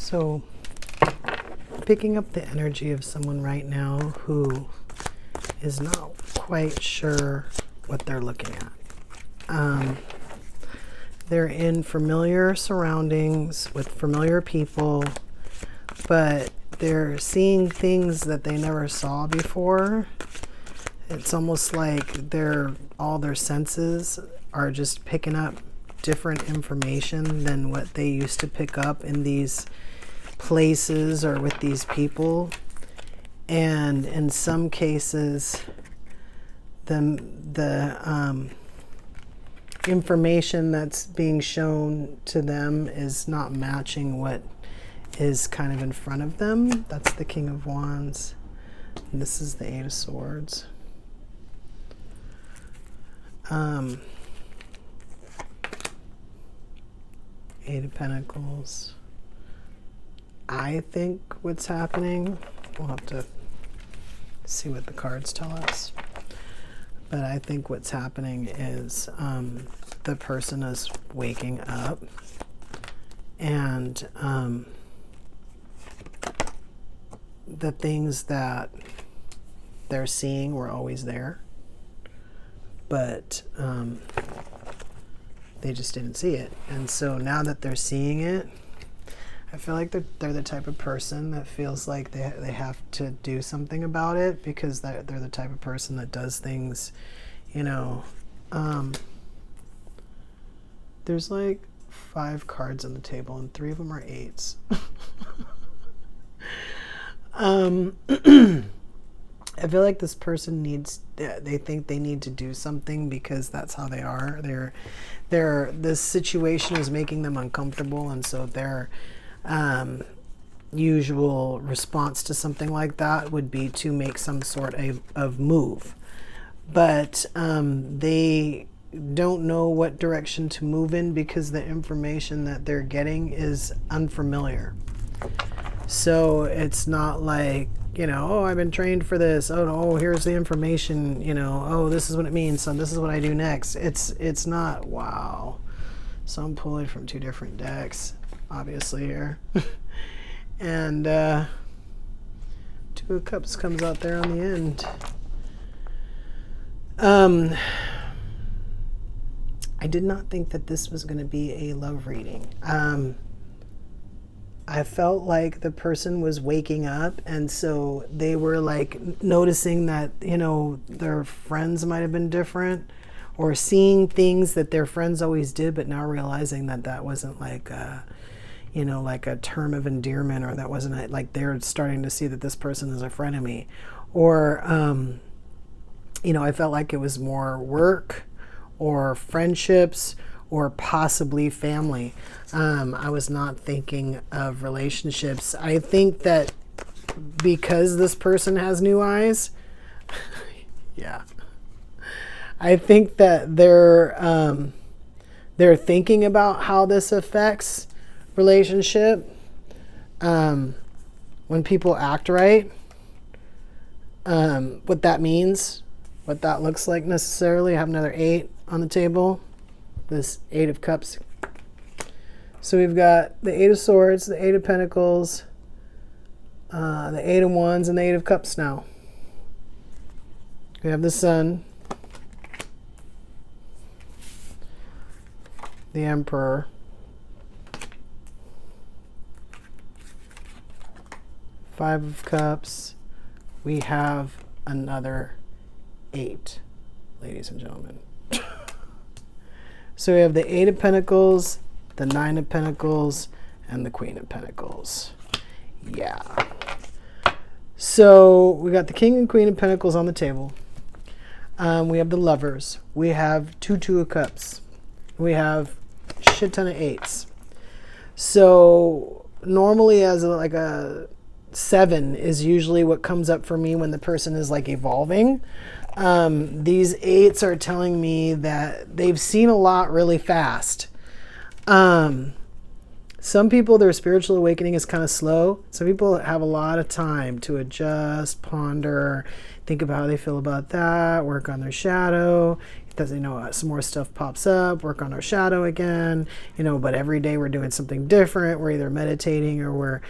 So, picking up the energy of someone right now who is not quite sure what they're looking at. They're in familiar surroundings with familiar people, but they're seeing things that they never saw before. It's almost like all their senses are just picking up different information than what they used to pick up in these places or with these people. And in some cases, the information that's being shown to them is not matching what is kind of in front of them. That's the King of Wands. And this is the Eight of Swords. Eight of Pentacles. I think what's happening, we'll have to see what the cards tell us. But I think what's happening is the person is waking up, and the things that they're seeing were always there, but they just didn't see it. And so now that they're seeing it, I feel like they're the type of person that feels like they have to do something about it, because they're the type of person that does things, you know. There's like 5 cards on the table and 3 of them are 8s. I feel like this person they think they need to do something because that's how they are. This situation is making them uncomfortable, and so their usual response to something like that would be to make some sort of move. But they don't know what direction to move in because the information that they're getting is unfamiliar. So it's not like, you know, oh, I've been trained for this. Oh, no, here's the information, you know, oh, this is what it means, so this is what I do next. It's not, wow. So I'm pulling from 2 different decks, obviously, here. And 2 of Cups comes out there on the end. I did not think that this was going to be a love reading. I felt like the person was waking up, and so they were like noticing that, you know, their friends might have been different, or seeing things that their friends always did, but now realizing that that wasn't like a, you know, like a term of endearment, or that wasn't like they're starting to see that this person is a friend of me. Or, you know, I felt like it was more work or friendships or possibly family. I was not thinking of relationships. I think that because this person has new eyes, yeah, I think that they're thinking about how this affects relationship. When people act right, what that means, what that looks like necessarily. I have another 8 on the table. This 8 of Cups. So we've got the 8 of Swords, the 8 of Pentacles, the 8 of Wands, and the 8 of Cups now. We have the Sun, the Emperor, Five of Cups. We have another 8, ladies and gentlemen. So we have the 8 of Pentacles, the 9 of Pentacles, and the Queen of Pentacles. Yeah. So we got the King and Queen of Pentacles on the table. We have the Lovers. We have 2 of Cups. We have a shit ton of 8s. So normally as like a 7 is usually what comes up for me when the person is like evolving. These 8s are telling me that they've seen a lot really fast. Some people, their spiritual awakening is kind of slow. Some people have a lot of time to adjust, ponder, think about how they feel about that, work on their shadow. that, you know, some more stuff pops up, work on our shadow again, you know, but every day we're doing something different. We're either meditating or we're,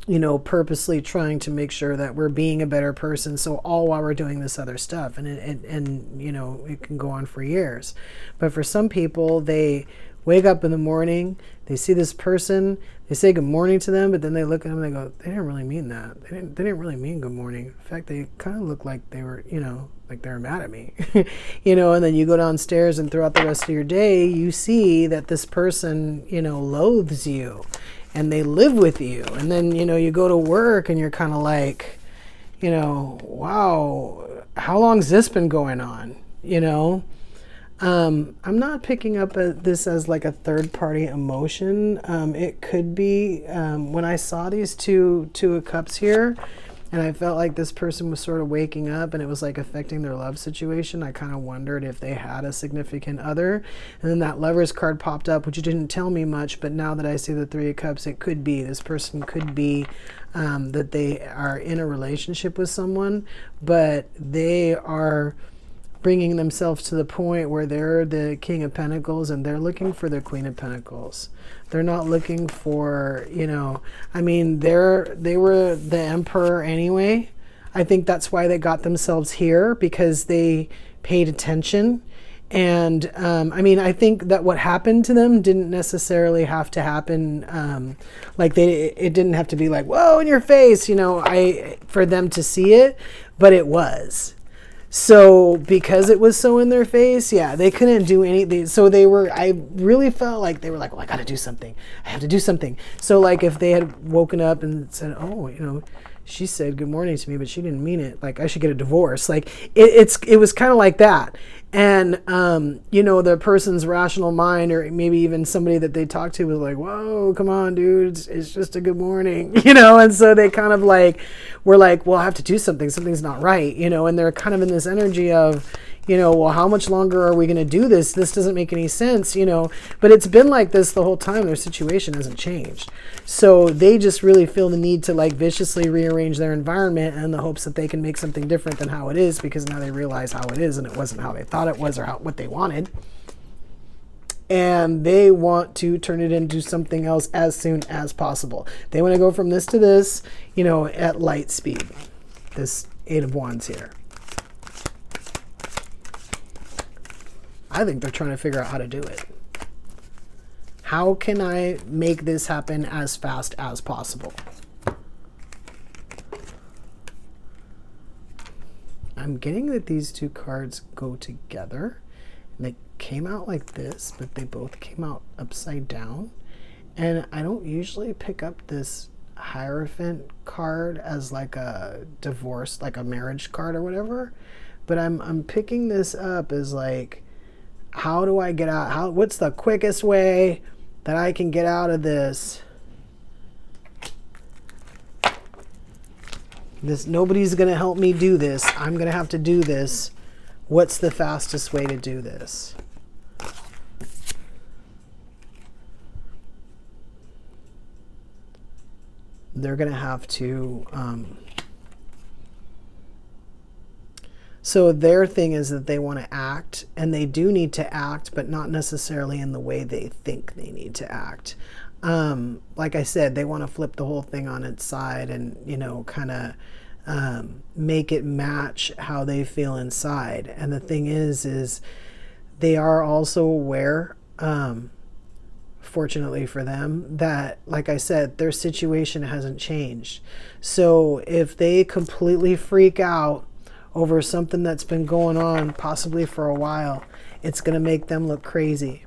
you know, purposely trying to make sure that we're being a better person. So all while we're doing this other stuff, and you know, it can go on for years. But for some people, they wake up in the morning, they see this person, they say good morning to them, but then they look at them and they go, they didn't really mean that. They didn't really mean good morning. In fact, they kind of look like they were, you know, like they were mad at me, you know. And then you go downstairs, and throughout the rest of your day, you see that this person, you know, loathes you, and they live with you. And then, you know, you go to work and you're kind of like, you know, wow, how long's this been going on? You know, I'm not picking up this as like a third party emotion. It could be, when I saw these two of cups here, and I felt like this person was sort of waking up and it was like affecting their love situation, I kind of wondered if they had a significant other. And then that Lovers card popped up, which didn't tell me much, but now that I see the Three of Cups, it could be, this person could be that they are in a relationship with someone, but they are bringing themselves to the point where they're the King of Pentacles and they're looking for the Queen of Pentacles. They're not looking for, you know, I mean, they were the Emperor anyway. I think that's why they got themselves here, because they paid attention. And I mean, I think that what happened to them didn't necessarily have to happen. Like it didn't have to be like, whoa, in your face, you know, for them to see it, but it was. So because it was so in their face, yeah, they couldn't do anything. So I really felt like they were like, well, I got to do something. I have to do something. So like if they had woken up and said, oh, you know, she said good morning to me, but she didn't mean it. Like I should get a divorce. Like it was kind of like that. And, you know, the person's rational mind, or maybe even somebody that they talked to, was like, whoa, come on, dude, it's just a good morning, you know? And so they kind of like, were like, well, I have to do something. Something's not right, you know? And they're kind of in this energy of, you know, well, how much longer are we going to do this? This doesn't make any sense, you know? But it's been like this the whole time. Their situation hasn't changed. So they just really feel the need to like viciously rearrange their environment in the hopes that they can make something different than how it is, because now they realize how it is and it wasn't how they thought it was or what they wanted. And they want to turn it into something else as soon as possible. They want to go from this to this, you know, at light speed. This Eight of Wands here. I think they're trying to figure out how to do it. How can I make this happen as fast as possible? I'm getting that these two cards go together. And they came out like this, but they both came out upside down. And I don't usually pick up this Hierophant card as like a divorce, like a marriage card or whatever. But I'm picking this up as like, how do I get out? What's the quickest way that I can get out of this? Nobody's going to help me do this. I'm going to have to do this. What's the fastest way to do this? They're going to have to... So their thing is that they want to act, and they do need to act, but not necessarily in the way they think they need to act. Like I said, they want to flip the whole thing on its side and, you know, kind of make it match how they feel inside. And the thing is they are also aware, fortunately for them, that, like I said, their situation hasn't changed. So if they completely freak out over something that's been going on possibly for a while, it's going to make them look crazy.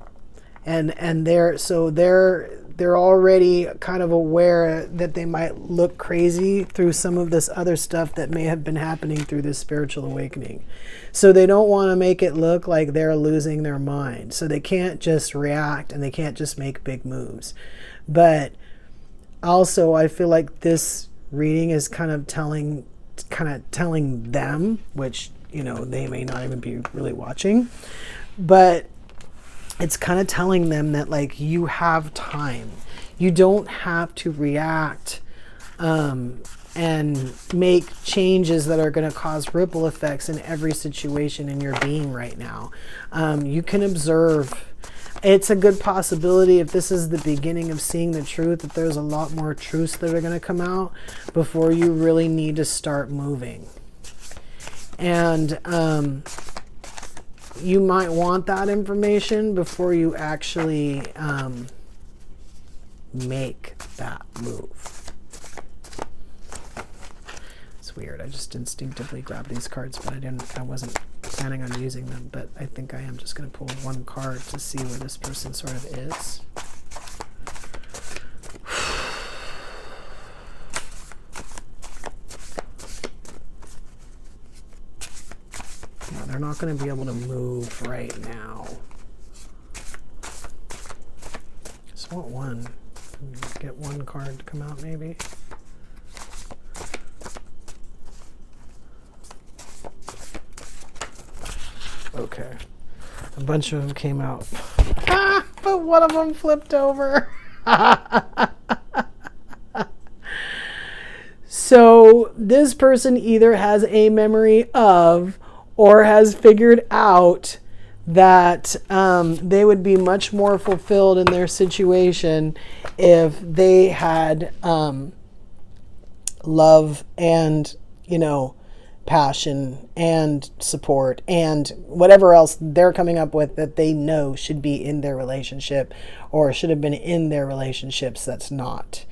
And they're already kind of aware that they might look crazy through some of this other stuff that may have been happening through this spiritual awakening. So they don't want to make it look like they're losing their mind. So they can't just react and they can't just make big moves. But also I feel like this reading is kind of telling them, which, you know, they may not even be really watching, but it's kind of telling them that, like, you have time. You don't have to react and and make changes that are going to cause ripple effects in every situation in your being right now. You can observe. It's a good possibility, if this is the beginning of seeing the truth, that there's a lot more truths that are going to come out before you really need to start moving. And you might want that information before you actually make that move. It's weird. I just instinctively grabbed these cards, but I wasn't planning on using them, but I think I am just going to pull one card to see where this person sort of is. Yeah, they're not going to be able to move right now. Just want one. Get one card to come out, maybe. Okay. A bunch of them came out. But one of them flipped over. So this person either has a memory of or has figured out that they would be much more fulfilled in their situation if they had love and, passion and support and whatever else they're coming up with that they know should be in their relationship or should have been in their relationships that's not.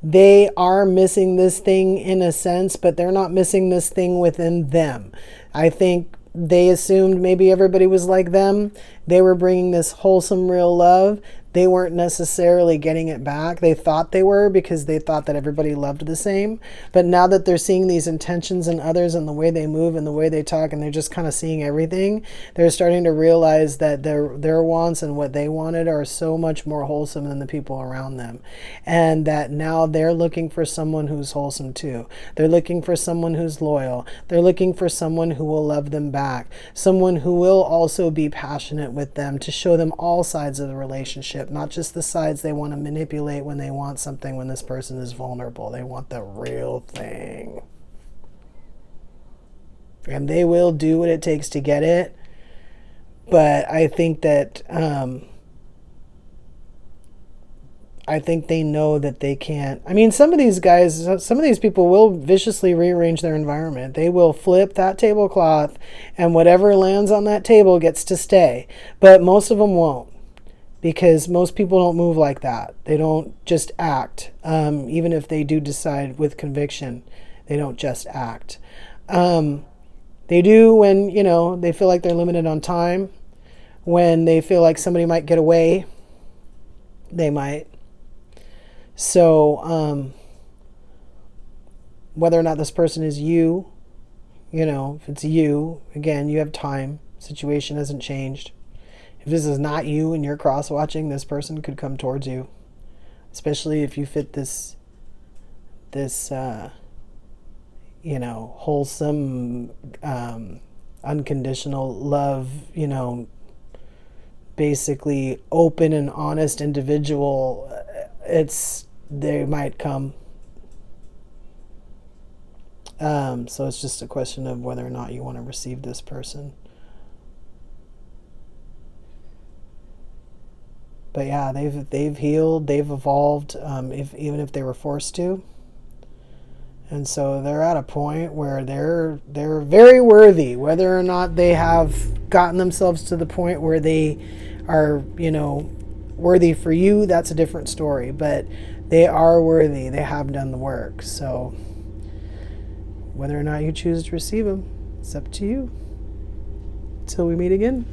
They are missing this thing in a sense, but they're not missing this thing within them. I think they assumed maybe everybody was like them. They were bringing this wholesome, real love. They weren't necessarily getting it back. They thought they were because they thought that everybody loved the same. But now that they're seeing these intentions in others and the way they move and the way they talk, and they're just kind of seeing everything, they're starting to realize that their wants and what they wanted are so much more wholesome than the people around them. And that now they're looking for someone who's wholesome too. They're looking for someone who's loyal. They're looking for someone who will love them back. Someone who will also be passionate with them to show them all sides of the relationship. Not just the sides they want to manipulate when they want something, when this person is vulnerable. They want the real thing. And they will do what it takes to get it. But I think that I think they know that they can't. I mean, some of these guys, some of these people will viciously rearrange their environment. They will flip that tablecloth and whatever lands on that table gets to stay. But most of them won't. Because most people don't move like that. They don't just act. Even if they do decide with conviction, they don't just act. They do when, they feel like they're limited on time. When they feel like somebody might get away, they might. So, whether or not this person is you, if it's you, again, you have time. Situation hasn't changed. If this is not you and you're cross-watching, this person could come towards you. Especially if you fit this wholesome, unconditional love, basically open and honest individual. They might come. So it's just a question of whether or not you want to receive this person. But yeah, they've healed, they've evolved, even if they were forced to. And so they're at a point where they're very worthy. Whether or not they have gotten themselves to the point where they are, worthy for you, that's a different story. But they are worthy. They have done the work. So whether or not you choose to receive them, it's up to you. Till we meet again.